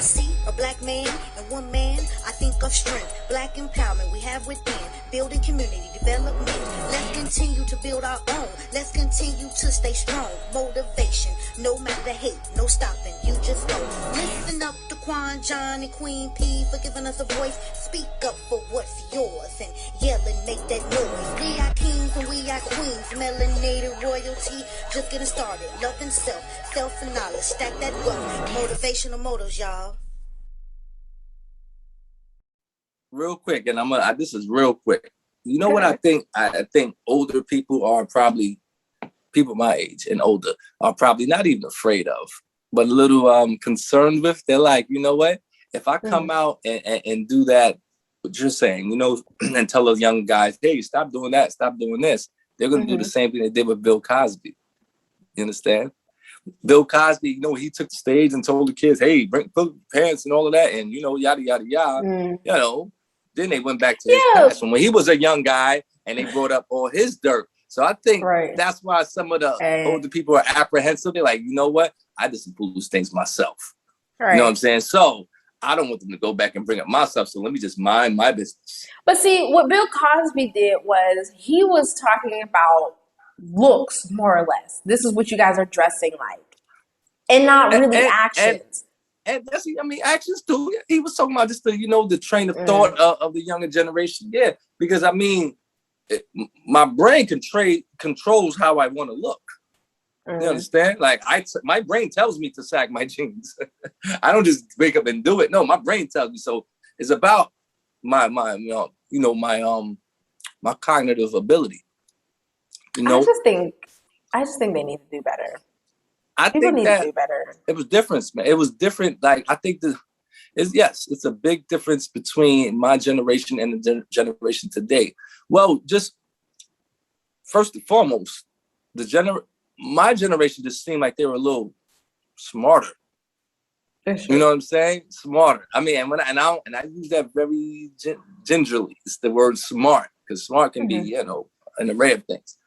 see a black man and one man, I think of strength, black empowerment we have within, building community development. Let's continue to build our own. Let's continue to stay strong. Motivation, no matter the hate, no stopping. You just go. Listen up to Quan, John, and Queen P for giving us a voice. Speak up for what's yours and yell and make that noise. We are kings and we are queens. Melanated royalty, just getting started. Loving self and knowledge. Stack that wealth. Motivational motors, y'all. Real quick, and this is real quick. You know what I think? I think older people are probably, people my age and older, are probably not even afraid of, but a little concerned with. They're like, you know what? If I come out and do that, what you're saying, you know, and tell those young guys, hey, stop doing that, stop doing this, they're going to do the same thing they did with Bill Cosby. You understand? Bill Cosby, you know, he took the stage and told the kids, hey, bring parents and all of that, and, you know, yada, yada, yada, you know. Then they went back to his past when he was a young guy and they brought up all his dirt. So I think that's why some of the older people are apprehensive. They're like, you know what? I disapprove those things myself. You know what I'm saying? So I don't want them to go back and bring up my stuff. So let me just mind my business. But see, what Bill Cosby did was he was talking about looks, more or less. This is what you guys are dressing like. And not really actions. And that's, I mean, actions too. He was talking about just the, you know, the train of thought of the younger generation. Yeah, because I mean, my brain controls how I want to look. You understand? Like my brain tells me to sag my jeans. I don't just wake up and do it. No, my brain tells me. So it's about my cognitive ability. You know, I just think they need to do better. People need to do better. It was different, man. It was different. Like, I think it's a big difference between my generation and the generation today. Well, just first and foremost, my generation just seemed like they were a little smarter. You know what I'm saying? Smarter. I mean, and I use that very gingerly. It's the word smart, because smart can be, you know, an array of things.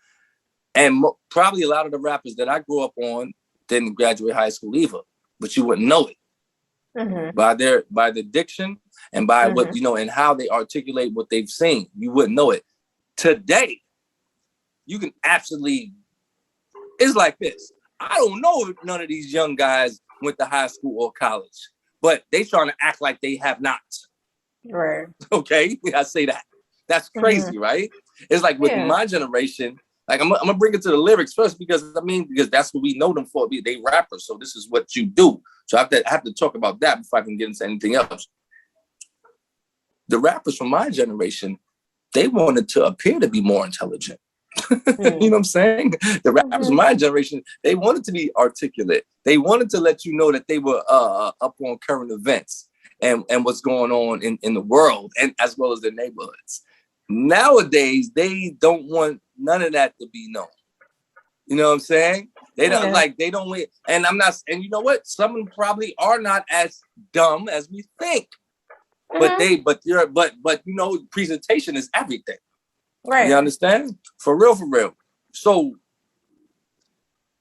And probably a lot of the rappers that I grew up on didn't graduate high school either, but you wouldn't know it by the diction and by what, you know, and how they articulate what they've seen. You wouldn't know it. Today, you can absolutely, it's like this. I don't know if none of these young guys went to high school or college, but they trying to act like they have not. Right. Okay, I say that. That's crazy, right? It's like with my generation. Like, I'm gonna bring it to the lyrics first because that's what we know them for. They rappers, so this is what you do. So I have to talk about that before I can get into anything else. The rappers from my generation, they wanted to appear to be more intelligent. You know what I'm saying? The rappers from my generation, they wanted to be articulate. They wanted to let you know that they were up on current events and what's going on in the world, and as well as their neighborhoods. Nowadays, they don't want none of that to be known. You know what I'm saying? They don't they don't wait. And you know what? Some of them probably are not as dumb as we think. But you know, presentation is everything. Right. You understand? For real. So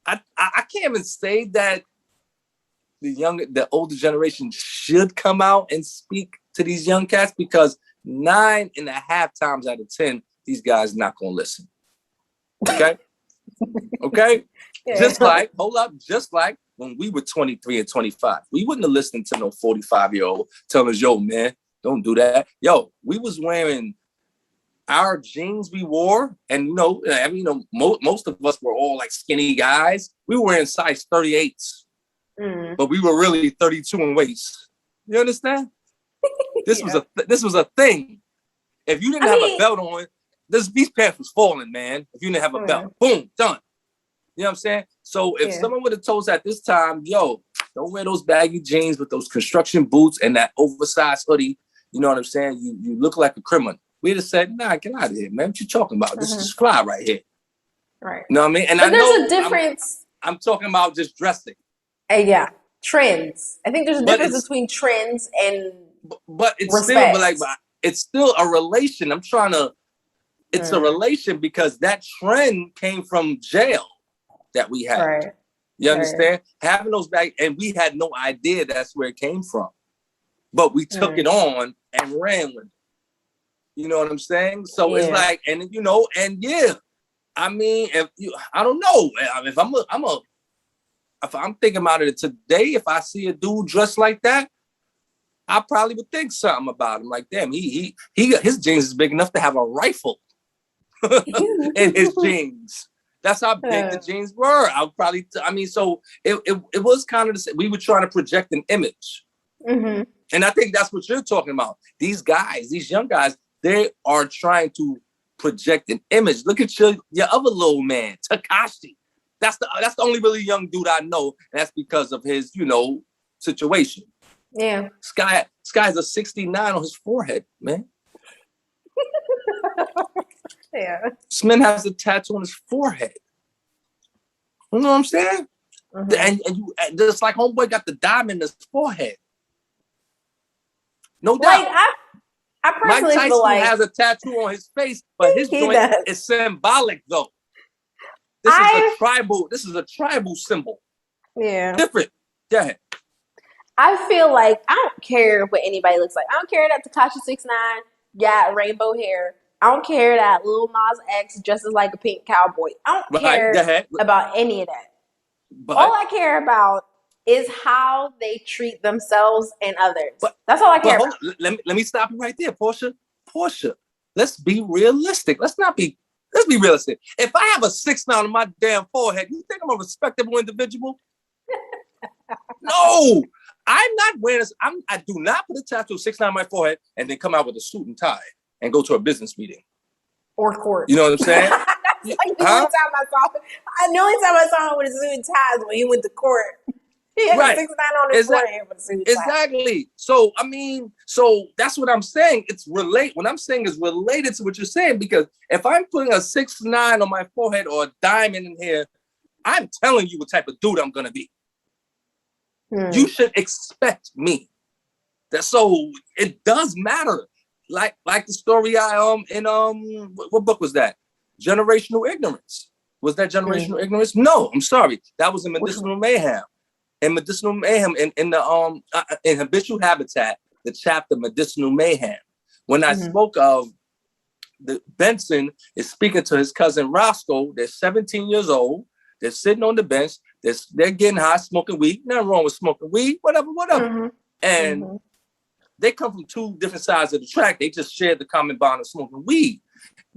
I can't even say that the older generation should come out and speak to these young cats, because 9.5 times out of 10, these guys not gonna listen. Okay? Okay? Yeah. Just like when we were 23 and 25, we wouldn't have listened to no 45-year-old telling us, yo, man, don't do that. Yo, we was wearing our jeans we wore, and most of us were all like skinny guys. We were wearing size 38s, but we were really 32 in waist. You understand? This was a thing. If you didn't have a belt on, these pants was falling, man. If you didn't have a belt, boom, done. You know what I'm saying? So if someone would have told us at this time, yo, don't wear those baggy jeans with those construction boots and that oversized hoodie, you know what I'm saying? You look like a criminal. We'd have said, nah, get out of here, man. What you talking about? This is fly right here. Right. You know what I mean? And but there's a difference. I'm talking about just dressing. Trends. I think there's a difference between trends and but it's respect. It's still a relation. It's a relation, because that trend came from jail that we had. Right. You understand? Having those back, and we had no idea that's where it came from. but we took it on and ran with it. You know what I'm saying? So it's like, and you know, and I mean, I don't know if if I'm thinking about it today, if I see a dude dressed like that, I probably would think something about him. Like, damn, his jeans is big enough to have a rifle in his jeans. That's how big the jeans were. I would probably, so it was kind of the same. We were trying to project an image. Mm-hmm. And I think that's what you're talking about. These guys, these young guys, they are trying to project an image. Look at your other little man, Takashi. That's the only really young dude I know. And that's because of his, situation. Yeah. Sky has a 69 on his forehead, man. Yeah. This man has a tattoo on his forehead. You know what I'm saying? Mm-hmm. And just like homeboy got the diamond in his forehead. No doubt. Like I personally Mike Tyson feel like has a tattoo on his face, but his joint is symbolic though. This is a tribal symbol. Yeah. Different. Go ahead. I feel like I don't care what anybody looks like. I don't care that Tekashi 6ix9ine got rainbow hair. I don't care that Lil Nas X dresses like a pink cowboy. I don't care about any of that. But all I care about is how they treat themselves and others. That's all I care about. Let me stop you right there, Portia. Let's be realistic. Let's be realistic. If I have a 6ix9ine on my damn forehead, you think I'm a respectable individual? No. I'm not wearing this. I do not put a tattoo of 6ix9ine on my forehead and then come out with a suit and tie and go to a business meeting. Or court. You know what I'm saying? That's like the only time I saw him with a suit and ties when he went to court. He had a 6ix9ine on his forehead with a suit and tie. Exactly. So, so that's what I'm saying. What I'm saying is related to what you're saying, because if I'm putting a 6ix9ine on my forehead or a diamond in here, I'm telling you what type of dude I'm going to be. You should expect me. So it does matter. Like the story what book was that? Generational Ignorance. Was that Generational Ignorance? No, I'm sorry. That was in Medicinal Mayhem. In Medicinal Mayhem, in the in Habitual Habitat, the chapter Medicinal Mayhem. When I spoke of Benson is speaking to his cousin Roscoe. They're 17 years old. They're sitting on the bench. They're getting high, smoking weed. Nothing wrong with smoking weed, whatever. And they come from two different sides of the track. They just share the common bond of smoking weed.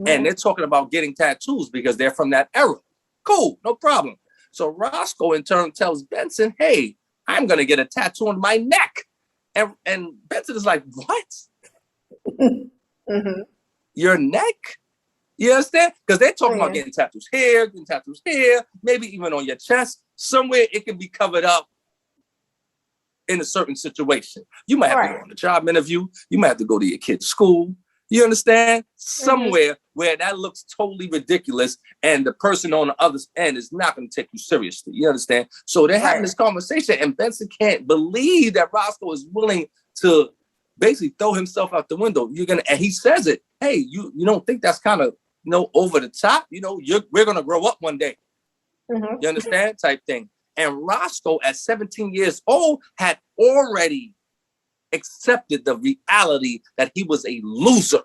And they're talking about getting tattoos because they're from that era. Cool, no problem. So Roscoe in turn tells Benson, hey, I'm going to get a tattoo on my neck. And Benson is like, what? Your neck? You understand? Because they're talking about getting tattoos here, maybe even on your chest. Somewhere it can be covered up in a certain situation. You might have to go on a job interview. You might have to go to your kid's school. You understand? Somewhere where that looks totally ridiculous and the person on the other end is not going to take you seriously. You understand? So they're having this conversation and Benson can't believe that Roscoe is willing to basically throw himself out the window. And he says it. Hey, you don't think that's kind of, over the top? We're going to grow up one day. You understand? Type thing. And Roscoe at 17 years old had already accepted the reality that he was a loser.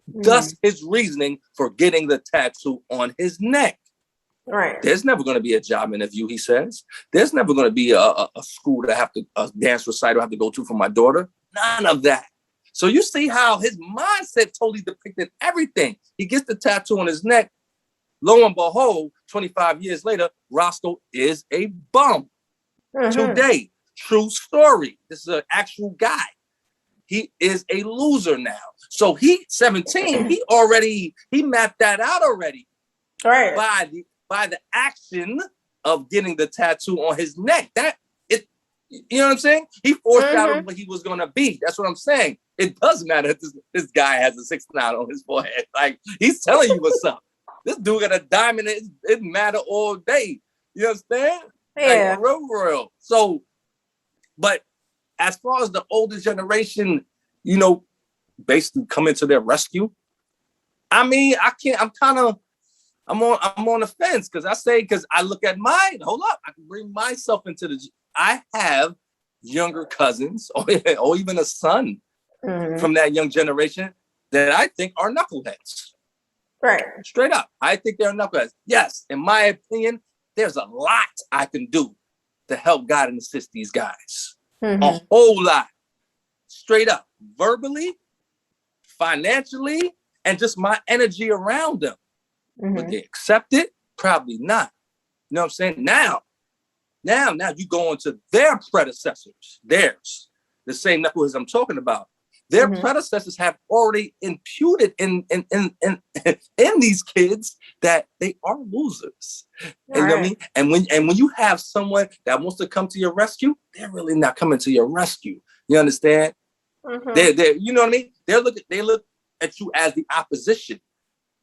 Thus his reasoning for getting the tattoo on his neck. Right. There's never going to be a job interview, he says. There's never going to be a school a dance recital I have to go to for my daughter. None of that. So you see how his mindset totally depicted everything. He gets the tattoo on his neck. Lo and behold, 25 years later, Roscoe is a bum. Today, true story. This is an actual guy. He is a loser now. So he 17. He mapped that out already. Right. By the action of getting the tattoo on his neck. You know what I'm saying? He foreshadowed what he was going to be. That's what I'm saying. It doesn't matter if this guy has a 6ix9ine on his forehead. Like, he's telling you what's up. This dude got a diamond. It didn't matter all day. You understand? Yeah. Like, real. So, but as far as the older generation, basically coming to their rescue, I'm on the fence because I look at mine. Hold up. I can bring myself into I have younger cousins or even a son from that young generation that I think are knuckleheads. Right. Straight up. I think they're knuckleheads. Yes, in my opinion, there's a lot I can do to help guide and assist these guys. A whole lot. Straight up. Verbally, financially, and just my energy around them. Would they accept it? Probably not. You know what I'm saying? Now you go into their predecessors, theirs, the same knuckleheads I'm talking about. Their predecessors have already imputed in these kids that they are losers. Right. You know what I mean? And when you have someone that wants to come to your rescue, they're really not coming to your rescue. You understand? They're you know what I mean? They look at you as the opposition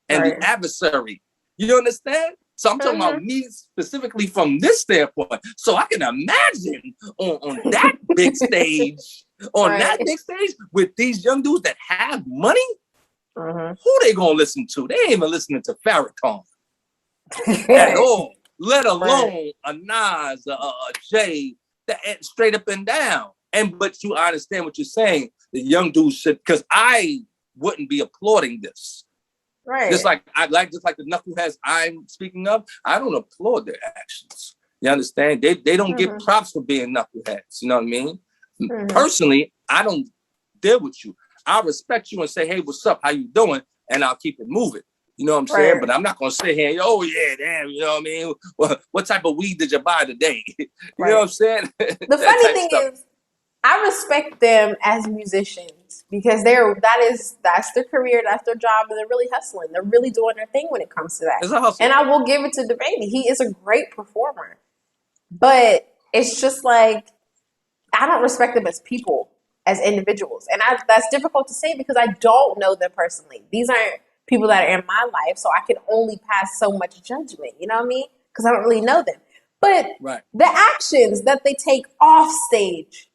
and the adversary. You understand? So I'm talking about me specifically from this standpoint. So I can imagine on that big stage, that big stage with these young dudes that have money, who they gonna listen to? They ain't even listening to Farrakhan at all, let alone a Nas, a Jay, that straight up and down. But you understand what you're saying. The young dudes should, because I wouldn't be applauding this. Right. Just like the knuckleheads I'm speaking of, I don't applaud their actions. You understand? They don't get props for being knuckleheads. You know what I mean? Personally, I don't deal with you. I'll respect you and say, hey, what's up? How you doing? And I'll keep it moving. You know what I'm saying? But I'm not gonna sit here and, oh yeah, damn, you know what I mean? What type of weed did you buy today? You know what I'm saying? The funny thing is, I respect them as musicians because that's their career, that's their job, and they're really hustling. They're really doing their thing when it comes to that. It's a hustle. And I will give it to DaBaby. He is a great performer. But it's just like, I don't respect them as people, as individuals. And that's difficult to say because I don't know them personally. These aren't people that are in my life, so I can only pass so much judgment, you know what I mean? Because I don't really know them. But the actions that they take off stage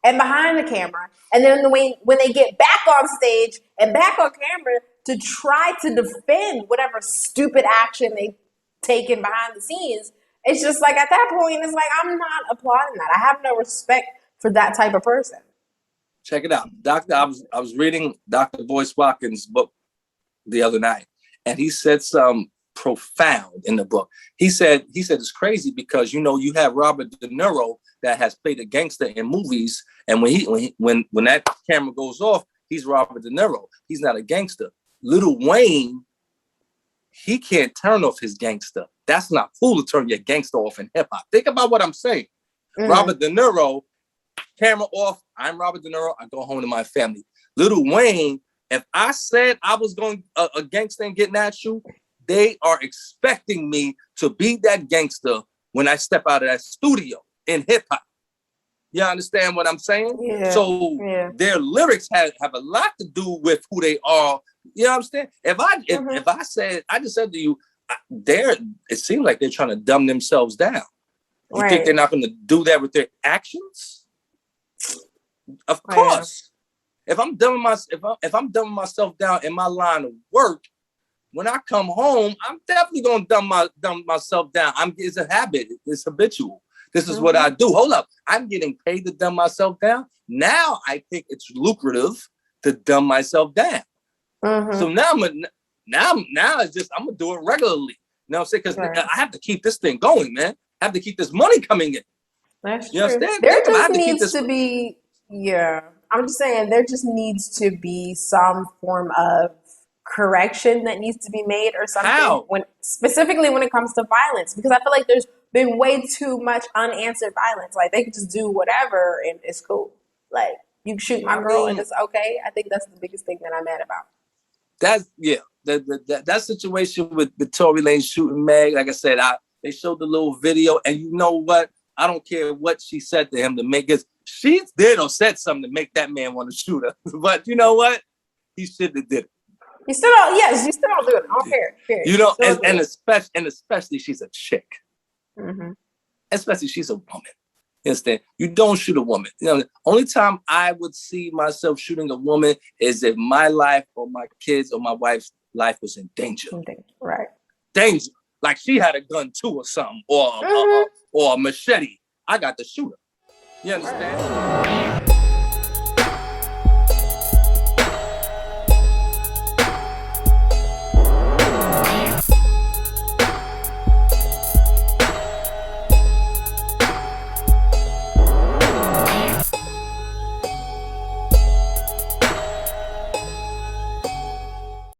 and behind the camera, and then when they get back on stage and back on camera to try to defend whatever stupid action they've taken behind the scenes, it's just like at that point, it's like, I'm not applauding that. I have no respect for that type of person. Check it out. I was reading Dr. Boyce Watkins' book the other night, and he said some profound in the book. He said it's crazy because, you know, you have Robert De Niro that has played a gangster in movies, and when that camera goes off, he's Robert De Niro. He's not a gangster. Lil Wayne, he can't turn off his gangster. That's not cool to turn your gangster off in hip hop. Think about what I'm saying. Robert De Niro, camera off. I'm Robert De Niro. I go home to my family. Lil Wayne, if I said I was going a gangster and getting at you, they are expecting me to be that gangster when I step out of that studio in hip hop. You understand what I'm saying? Yeah. So their lyrics have a lot to do with who they are. You know what I'm saying? If I said, I just said to you, it seems like they're trying to dumb themselves down. You think they're not going to do that with their actions? Of course. If I'm dumbing myself down in my line of work, when I come home, I'm definitely going to dumb myself down. It's a habit. It's habitual. This is what I do. Hold up. I'm getting paid to dumb myself down. Now I think it's lucrative to dumb myself down. So now it's just, I'm going to do it regularly. You know what I'm saying? Because I have to keep this thing going, man. I have to keep this money coming in. That's true. There just needs to be, I'm just saying, there just needs to be some form of correction that needs to be made or something. How? Specifically when it comes to violence, because I feel like there's been way too much unanswered violence. Like, they could just do whatever and it's cool. Like, you shoot my girl and it's okay. I think that's the biggest thing that I'm mad about. That situation with Tory Lanez shooting Meg, like I said, they showed the little video, and you know what? I don't care what she said to him to make it. She did or said something to make that man want to shoot her. But you know what? He shouldn't have did it. You still don't do it. I don't care. Period. You know, and especially she's a chick. Especially she's a woman. You understand? You don't shoot a woman. You know, the only time I would see myself shooting a woman is if my life or my kids or my wife's life was in danger. Right. Danger. Like she had a gun too or something, or a machete. I got to shoot her. You understand?